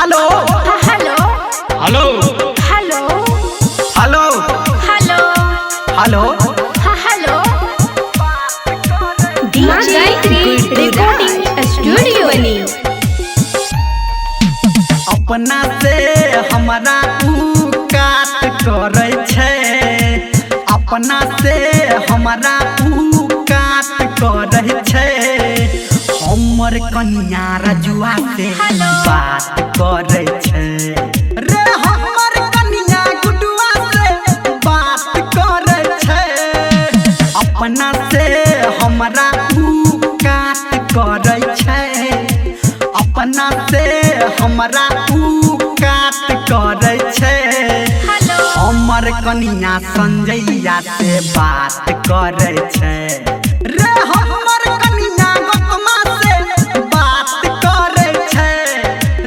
Hello hello hello hello hello hello hello hello DJ recording studio बनी अपना से हमारा काट करे छे अपना से हमारा काट करे छे हमर कन्या रजुआ से बात करे छे रे हमर कन्या गुडुआ से बात करे छे अपना से हमारा काट करे छे अपना से हमारा काट करे छे हमर कन्या संजैया से बात करे छे रे हमर कन्या गौतमा से बात करे छे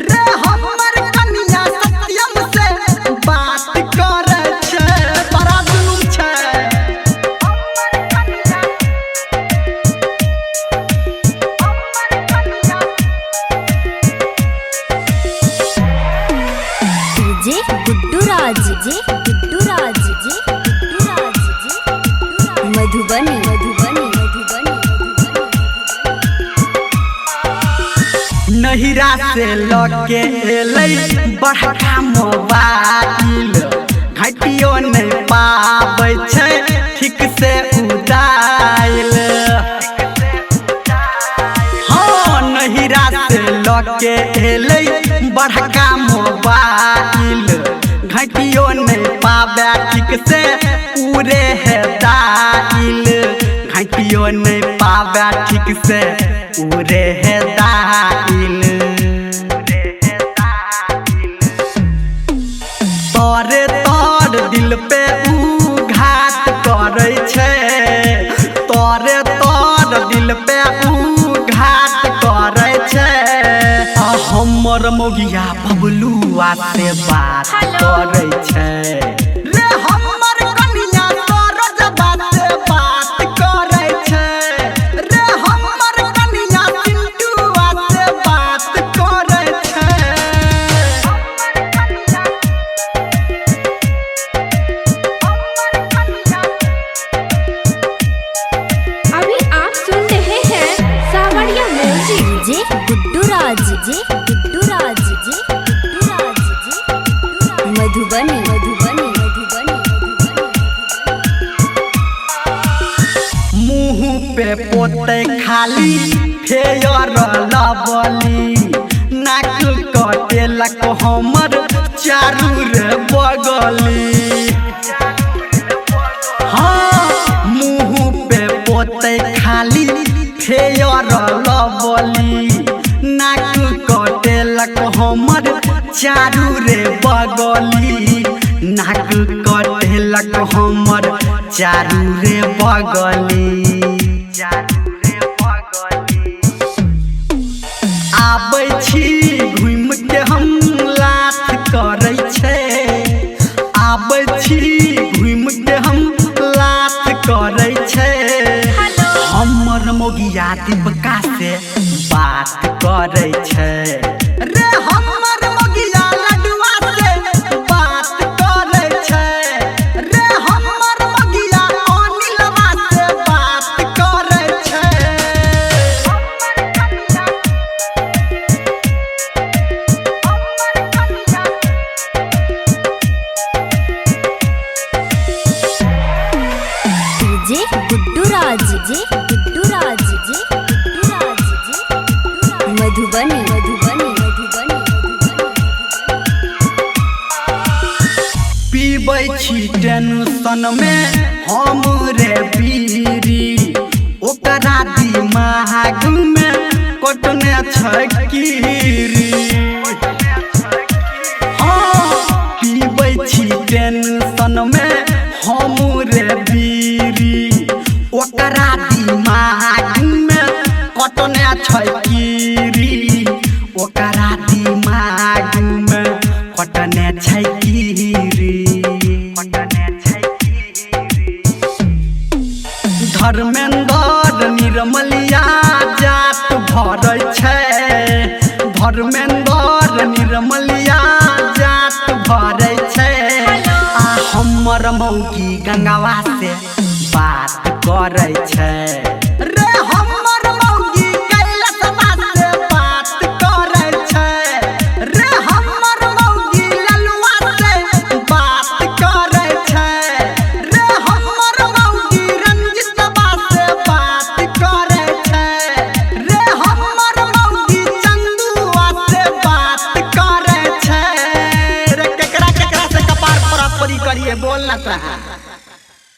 रे हमर कन्या सत्यम से बात करे छे बड़ा जुलुम छे जी गुड्डू राज जी मधुबनी नहिरा से लके एलै बड़का मोबाइल घटियो नहीं पाबै छै ठीक से उदाइल हाँ नहिरा से लके एलै बड़का मोबाइल घटियो नहीं पाबै ठीक से पूरे है दाइल घटियो नहीं पाबै ठीक से पूरे है दाइल तोरे तोर दिल पे घात करे छे तोरे तोर दिल पे घात करे छे हमर मोगिया बबलुआ से बात करे छे रे हमर कन्या सरोजबा से बात करे छे रे हमर कन्या चिंटुआ से बात करे छे अभी आप सुन रहे हैं सावरिया म्यूजिक जी गुड्डू राज जी मधुबनी मुँह पे पोते खाली फेयर लबली नाक कटेलक हमर चारू रे बगली हाँ मुँह पे पोते खाली फेयर लबली नाक कटेलक हमर चारू रे बगली नाक कटेलक हमर चारू रे बगली आबै छी घूम के हम लाथ करे छे आबै छी घूम के हम लाथ करे छे हमर मोगिया दीपका से बात करे छे रे हमर मोगिया लडुआ से बात करे छे रे हमर मोगिया अनिलवा से बात करे छे जी गुड्डू राज जी मधुबनी पीबै छी टेंशन में हम रे बीरी ओकरा दिमाग में कटने छै कीरी हाँ पीबै छी टेंशन में हम रे बीरी ओकरा दिमाग में कटने छै कीरी ओकरा दिमाग में कटने छै कीरी धर्मेंद्र निर्मलिया जात भरै छै धर्मेंद्र हमर निर्मलिया जात भरै छै आ हमर मौगी गंगावा से बात करै छै रे हमर मौगी कैलाशवा से बात करै छै रे हमर मौगी ललुआ से बात करै छै रे हमर मौगी रंजितवा से बात करै छै रे हमर मौगी चंदुआ से बात करै छै रे केकरा केकरा से कपार परा परी करिए बोल ना ता।